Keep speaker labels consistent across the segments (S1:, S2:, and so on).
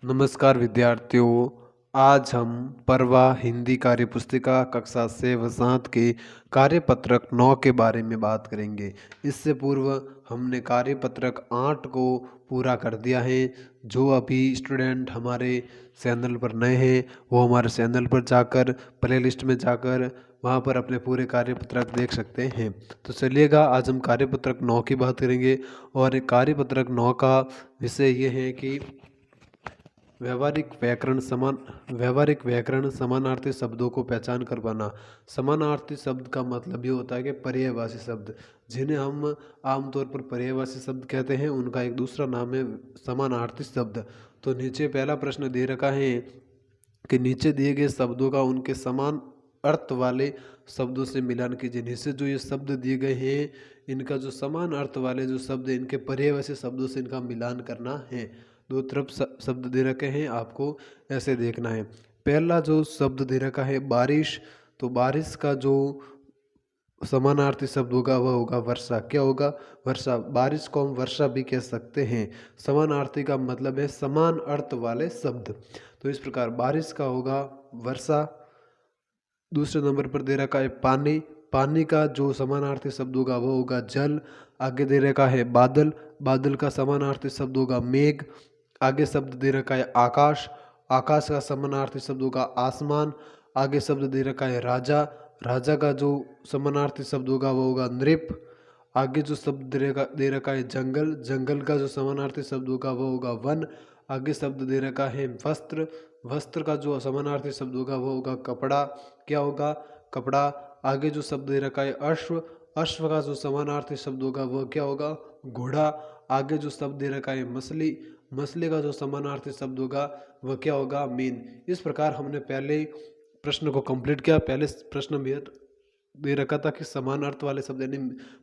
S1: नमस्कार विद्यार्थियों। आज हम पर्वा हिंदी कार्य पुस्तिका कक्षा 6 व 7 के कार्यपत्रक 9 के बारे में बात करेंगे। इससे पूर्व हमने कार्यपत्रक 8 को पूरा कर दिया है। जो अभी स्टूडेंट हमारे चैनल पर नए हैं वो हमारे चैनल पर जाकर प्लेलिस्ट में जाकर वहाँ पर अपने पूरे कार्यपत्रक देख सकते हैं। तो चलिएगा, आज हम कार्यपत्रक 9 की बात करेंगे और कार्यपत्रक 9 का विषय ये है कि व्यावहारिक व्याकरण समानार्थी शब्दों को पहचान कर पाना। समानार्थी शब्द का मतलब ये होता है कि पर्यायवाची शब्द, जिन्हें हम आमतौर पर पर्यायवाची शब्द कहते हैं, उनका एक दूसरा नाम है समानार्थी शब्द। तो नीचे पहला प्रश्न दे रखा है कि नीचे दिए गए शब्दों का उनके समान अर्थ वाले शब्दों से मिलान कीजिए। नीचे जो ये शब्द दिए गए हैं, इनका जो समान अर्थ वाले जो शब्द हैं, इनके पर्यायवाची शब्दों से इनका मिलान करना है। दो तरफ शब्द दे रखे हैं, आपको ऐसे देखना है। पहला जो शब्द दे रखा है बारिश, तो बारिश का जो समानार्थी शब्द होगा वह होगा वर्षा। क्या होगा? वर्षा। बारिश को हम वर्षा भी कह सकते हैं। समानार्थी का मतलब है समान अर्थ वाले शब्द। तो इस प्रकार बारिश का होगा वर्षा। दूसरे नंबर पर दे रखा है पानी। पानी का जो समानार्थी शब्द होगा वो होगा जल। आगे दे रखा है बादल। बादल का समानार्थी शब्द होगा मेघ। आगे शब्द दे रखा है आकाश। आकाश का समानार्थी शब्द होगा आसमान। आगे शब्द दे रखा है राजा। राजा का जो समानार्थी शब्द होगा वो होगा नृप। आगे जो शब्द दे रखा है जंगल। जंगल का जो समानार्थी शब्द होगा वो होगा वन। आगे शब्द दे रखा है वस्त्र। वस्त्र का जो समानार्थी शब्द होगा वो होगा कपड़ा। क्या होगा? कपड़ा। आगे जो शब्द दे रखा है अश्व। अश्व का जो समानार्थी शब्द होगा वह क्या होगा? घोड़ा। आगे जो शब्द दे रखा है मछली। मछली का जो समानार्थी शब्द होगा वह क्या होगा? मीन। इस प्रकार हमने पहले प्रश्न को कंप्लीट किया। पहले प्रश्न में दे रखा था कि समान अर्थ वाले शब्द यानी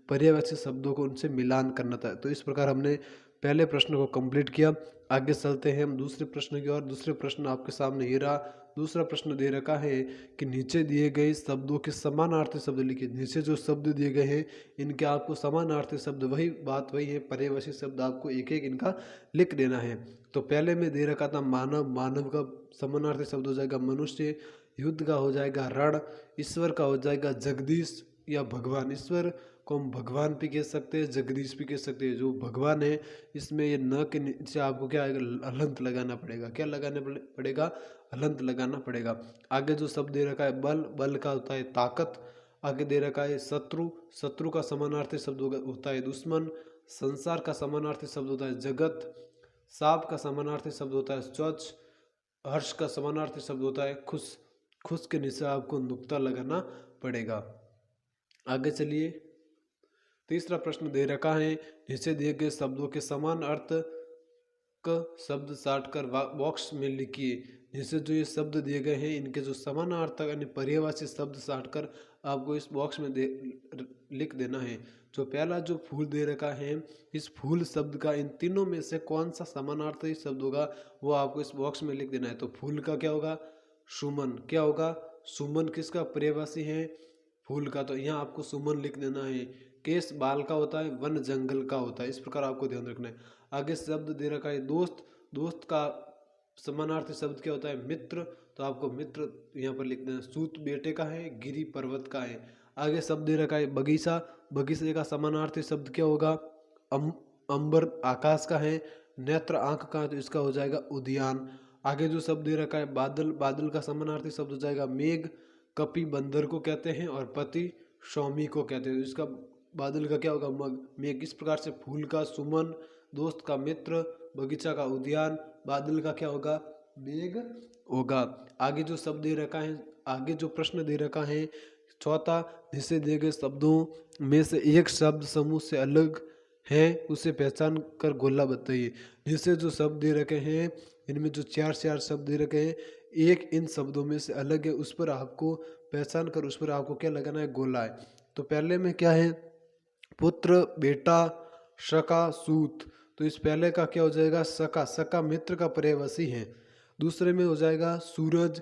S1: पर्यायवाची शब्दों को उनसे मिलान करना था। तो इस प्रकार हमने पहले प्रश्न को कंप्लीट किया। आगे चलते हैं हम दूसरे प्रश्न की ओर। दूसरे प्रश्न आपके सामने ये रहा। दूसरा प्रश्न दे रखा है कि नीचे दिए गए शब्दों के समानार्थी शब्द लिखिए। नीचे जो शब्द दिए गए हैं इनके आपको समानार्थी शब्द, वही बात वही है, पर्यायवाची शब्द आपको एक एक इनका लिख देना है। तो पहले में दे रखा था मानव। मानव का समानार्थी शब्द हो जाएगा मनुष्य। युद्ध का हो जाएगा रण। ईश्वर का हो जाएगा जगदीश या भगवान। ईश्वर को हम भगवान भी कह सकते हैं, जगदीश भी कह सकते हैं। जो भगवान है इसमें ये न के नीचे आपको क्या आएगा? हलंत लगाना पड़ेगा। क्या लगाना पड़ेगा? हलंत लगाना पड़ेगा। आगे जो शब्द दे रखा है बल। बल का होता है ताकत। आगे दे रखा है शत्रु। शत्रु का समानार्थी शब्द होता है दुश्मन। संसार का समानार्थी शब्द होता है जगत। साप का समानार्थी शब्द होता है स्वच्छ। हर्ष का समानार्थी शब्द होता है खुश। खुश के नीचे आपको नुक्ता लगाना पड़ेगा। आगे चलिए। तीसरा प्रश्न दे रखा है नीचे दिए गए शब्दों के समान अर्थ क शब्द साट कर बॉक्स में लिखिए। नीचे जो ये शब्द दिए गए हैं इनके जो समानार्थक यानी पर्यायवाची शब्द साट कर आपको इस बॉक्स में लिख देना है। जो पहला जो फूल दे रखा है, इस फूल शब्द का इन तीनों में से कौन सा समानार्थी शब्द होगा वो आपको इस बॉक्स में लिख देना है। तो फूल का क्या होगा? सुमन। क्या होगा? सुमन किसका पर्यायवाची है? फूल का। तो यहाँ आपको सुमन लिख देना है। केस बाल का होता है, वन जंगल का होता है। इस प्रकार आपको ध्यान रखना है। आगे शब्द दे रखा है दोस्त। दोस्त का समानार्थी शब्द क्या होता है? मित्र। तो आपको मित्र यहाँ पर लिख देना। सूत बेटे का है, गिरी पर्वत का है। आगे शब्द दे रखा है बगीचा। बगीचे का समानार्थी शब्द क्या होगा? अंबर आकाश का है। नेत्र आंख का है, तो इसका हो जाएगा उद्यान। आगे जो शब्द दे रखा है बादल। बादल का समानार्थी शब्द हो जाएगा मेघ। कपि बंदर को कहते हैं और पति स्वामी को कहते हैं। इसका बादल का क्या होगा? मग। मेघ। इस प्रकार से फूल का सुमन, दोस्त का मित्र, बगीचा का उद्यान, बादल का क्या होगा? मेघ होगा। आगे जो शब्द दे रखा है, आगे जो प्रश्न दे रखा है चौथा, जिसे दिए गए शब्दों में से एक शब्द समूह से अलग है उसे पहचान कर गोला बताइए। जिसे जो शब्द दे रखे हैं इनमें जो चार चार शब्द दे रखे हैं, एक इन शब्दों में से अलग है, उस पर आपको पहचान कर उस पर आपको क्या लगाना है? गोला है। तो पहले में क्या है? पुत्र, बेटा, सका, सूत। तो इस पहले का क्या हो जाएगा? सका। सका मित्र का पर्यायवाची है। दूसरे में हो जाएगा सूरज,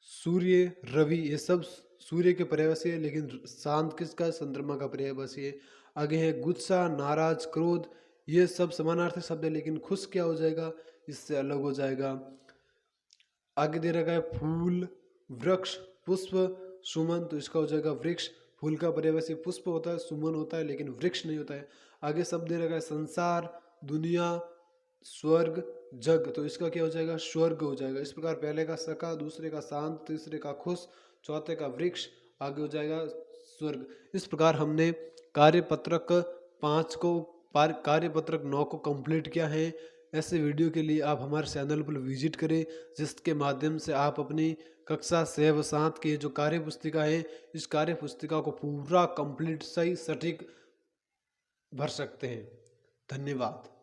S1: सूर्य, रवि। ये सब सूर्य के पर्यायवाची है, लेकिन शांत किसका? चंद्रमा का पर्यायवाची है। आगे है गुस्सा, नाराज, क्रोध। ये सब समानार्थी शब्द है, लेकिन खुश क्या हो जाएगा? इससे अलग हो जाएगा। आगे दे रखा है फूल, वृक्ष, पुष्प, सुमन, तो इसका हो जाएगा वृक्ष। फूल का पर्यायवाची पुष्प होता है, सुमन होता है, लेकिन वृक्ष नहीं होता है। आगे शब्द दे रखा है संसार, दुनिया, स्वर्ग, जग, तो इसका क्या हो जाएगा? स्वर्ग हो जाएगा। इस प्रकार पहले का सका, दूसरे का शांत, तीसरे का खुश, चौथे का वृक्ष, आगे हो जाएगा स्वर्ग। इस प्रकार हमने कार्यपत्रक 5 को कार्यपत्रक 9 को कंप्लीट किया है। ऐसे वीडियो के लिए आप हमारे चैनल पर विजिट करें, जिसके माध्यम से आप अपनी कक्षा 6 व 7 की जो कार्य पुस्तिका है, इस कार्य पुस्तिका को पूरा कंप्लीट सही सटीक भर सकते हैं। धन्यवाद।